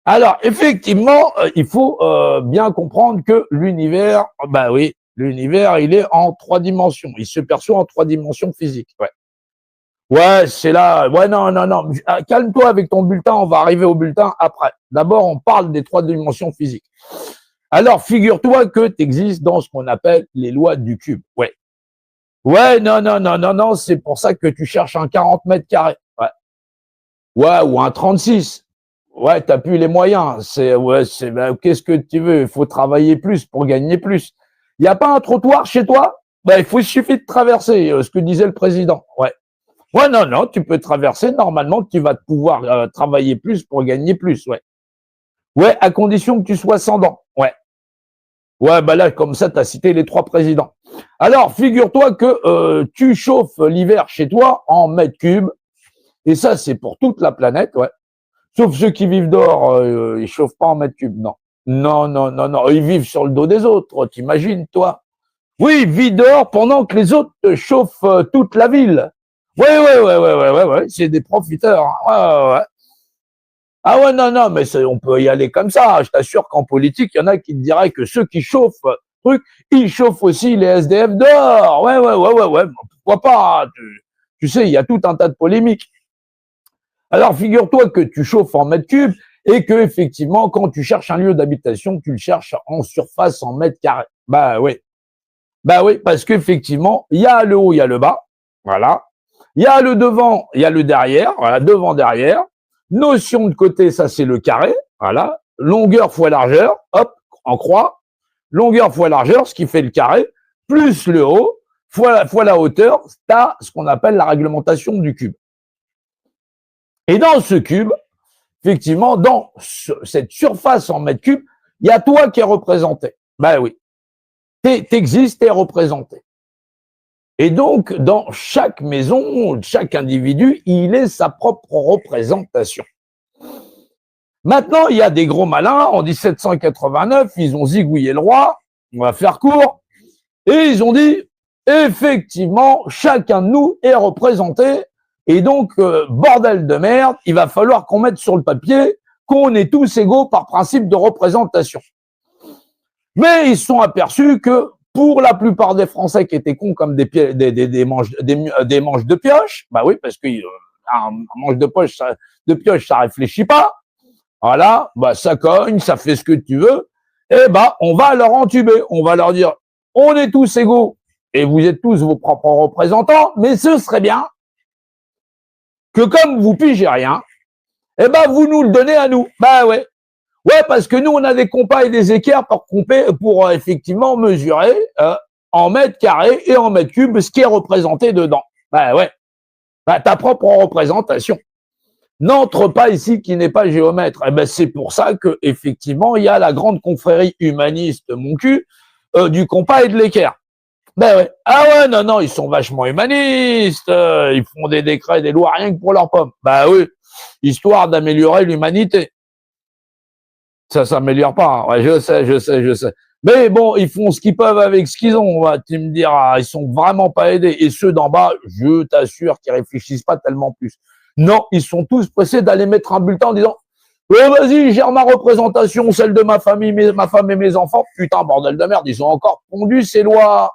Alors, effectivement, il faut bien comprendre que l'univers, bah oui, l'univers, il est en 3 dimensions. Il se perçoit en 3 dimensions physiques. Ouais. Ouais, c'est là. Ouais, non, non, non. Calme-toi avec ton bulletin. On va arriver au bulletin après. D'abord, on parle des 3 dimensions physiques. Alors, figure-toi que tu existes dans ce qu'on appelle les lois du cube. Ouais. Ouais, non, non, non, non, non. C'est pour ça que tu cherches un 40 mètres carrés. Ouais. Ouais, ou un 36. Ouais, t'as plus les moyens. Ben, qu'est-ce que tu veux? Il faut travailler plus pour gagner plus. Il n'y a pas un trottoir chez toi? Ben, il suffit de traverser, ce que disait le président. Ouais. Ouais, non, non, tu peux traverser. Normalement, tu vas pouvoir travailler plus pour gagner plus. Ouais. Ouais, à condition que tu sois sans dents. Ouais. Ouais, bah là, comme ça, tu as cité les 3 présidents. Alors, figure-toi que tu chauffes l'hiver chez toi en mètres cubes. Et ça, c'est pour toute la planète. Ouais. Sauf ceux qui vivent dehors, ils chauffent pas en mètres cubes, non. Non, non, non, non, ils vivent sur le dos des autres, t'imagines, toi? Oui, ils vivent dehors pendant que les autres chauffent toute la ville. Ouais, ouais, ouais, ouais, ouais, ouais, ouais, c'est des profiteurs. Hein. Ouais, ouais, ouais. Ah ouais, non, non, mais on peut y aller comme ça. Je t'assure qu'en politique, il y en a qui te diraient que ceux qui chauffent truc, ils chauffent aussi les SDF dehors. Ouais, ouais, ouais, ouais, ouais. Pourquoi pas? Tu sais, il y a tout un tas de polémiques. Alors, figure-toi que tu chauffes en mètres cubes et que, effectivement, quand tu cherches un lieu d'habitation, tu le cherches en surface, en mètres carrés. Bah oui. Bah oui, parce qu'effectivement, il y a le haut, il y a le bas. Voilà. Il y a le devant, il y a le derrière. Voilà, devant, derrière. Notion de côté, ça, c'est le carré. Voilà. Longueur fois largeur. Hop, en croix. Longueur fois largeur, ce qui fait le carré. Plus le haut, fois la hauteur. T'as ce qu'on appelle la réglementation du cube. Et dans ce cube, effectivement, dans cette surface en mètres cubes, il y a toi qui es représenté. Ben oui. T'existes, t'es représenté. Et donc, dans chaque maison, chaque individu, il est sa propre représentation. Maintenant, il y a des gros malins, en 1789, ils ont zigouillé le roi, on va faire court, et ils ont dit, effectivement, chacun de nous est représenté, et donc, bordel de merde, il va falloir qu'on mette sur le papier qu'on est tous égaux par principe de représentation. Mais ils se sont aperçus que pour la plupart des Français qui étaient cons comme des manches de pioche, bah oui, parce que un manche de pioche, ça réfléchit pas. Voilà, bah ça cogne, ça fait ce que tu veux. Et bah on va leur entuber, on va leur dire, on est tous égaux et vous êtes tous vos propres représentants, mais ce serait bien que comme vous pigez rien, eh ben vous nous le donnez à nous. Bah ouais. Ouais, parce que nous, on a des compas et des équerres pour effectivement mesurer en mètres carrés et en mètres cubes ce qui est représenté dedans. Bah ouais, bah, ta propre représentation. N'entre pas ici qui n'est pas géomètre. Eh ben c'est pour ça que effectivement il y a la grande confrérie humaniste, mon cul, du compas et de l'équerre. Ben ouais. Ah ouais, non, non, ils sont vachement humanistes. Ils font des décrets, des lois rien que pour leurs pommes. Bah oui, histoire d'améliorer l'humanité. Ça s'améliore pas. Hein. Ouais, je sais, je sais, je sais. Mais bon, ils font ce qu'ils peuvent avec ce qu'ils ont. Tu me diras, ils sont vraiment pas aidés. Et ceux d'en bas, je t'assure qu'ils réfléchissent pas tellement plus. Non, ils sont tous pressés d'aller mettre un bulletin en disant vas-y, gère ma représentation, celle de ma famille, ma femme et mes enfants. Putain, bordel de merde, ils ont encore pondu ces lois.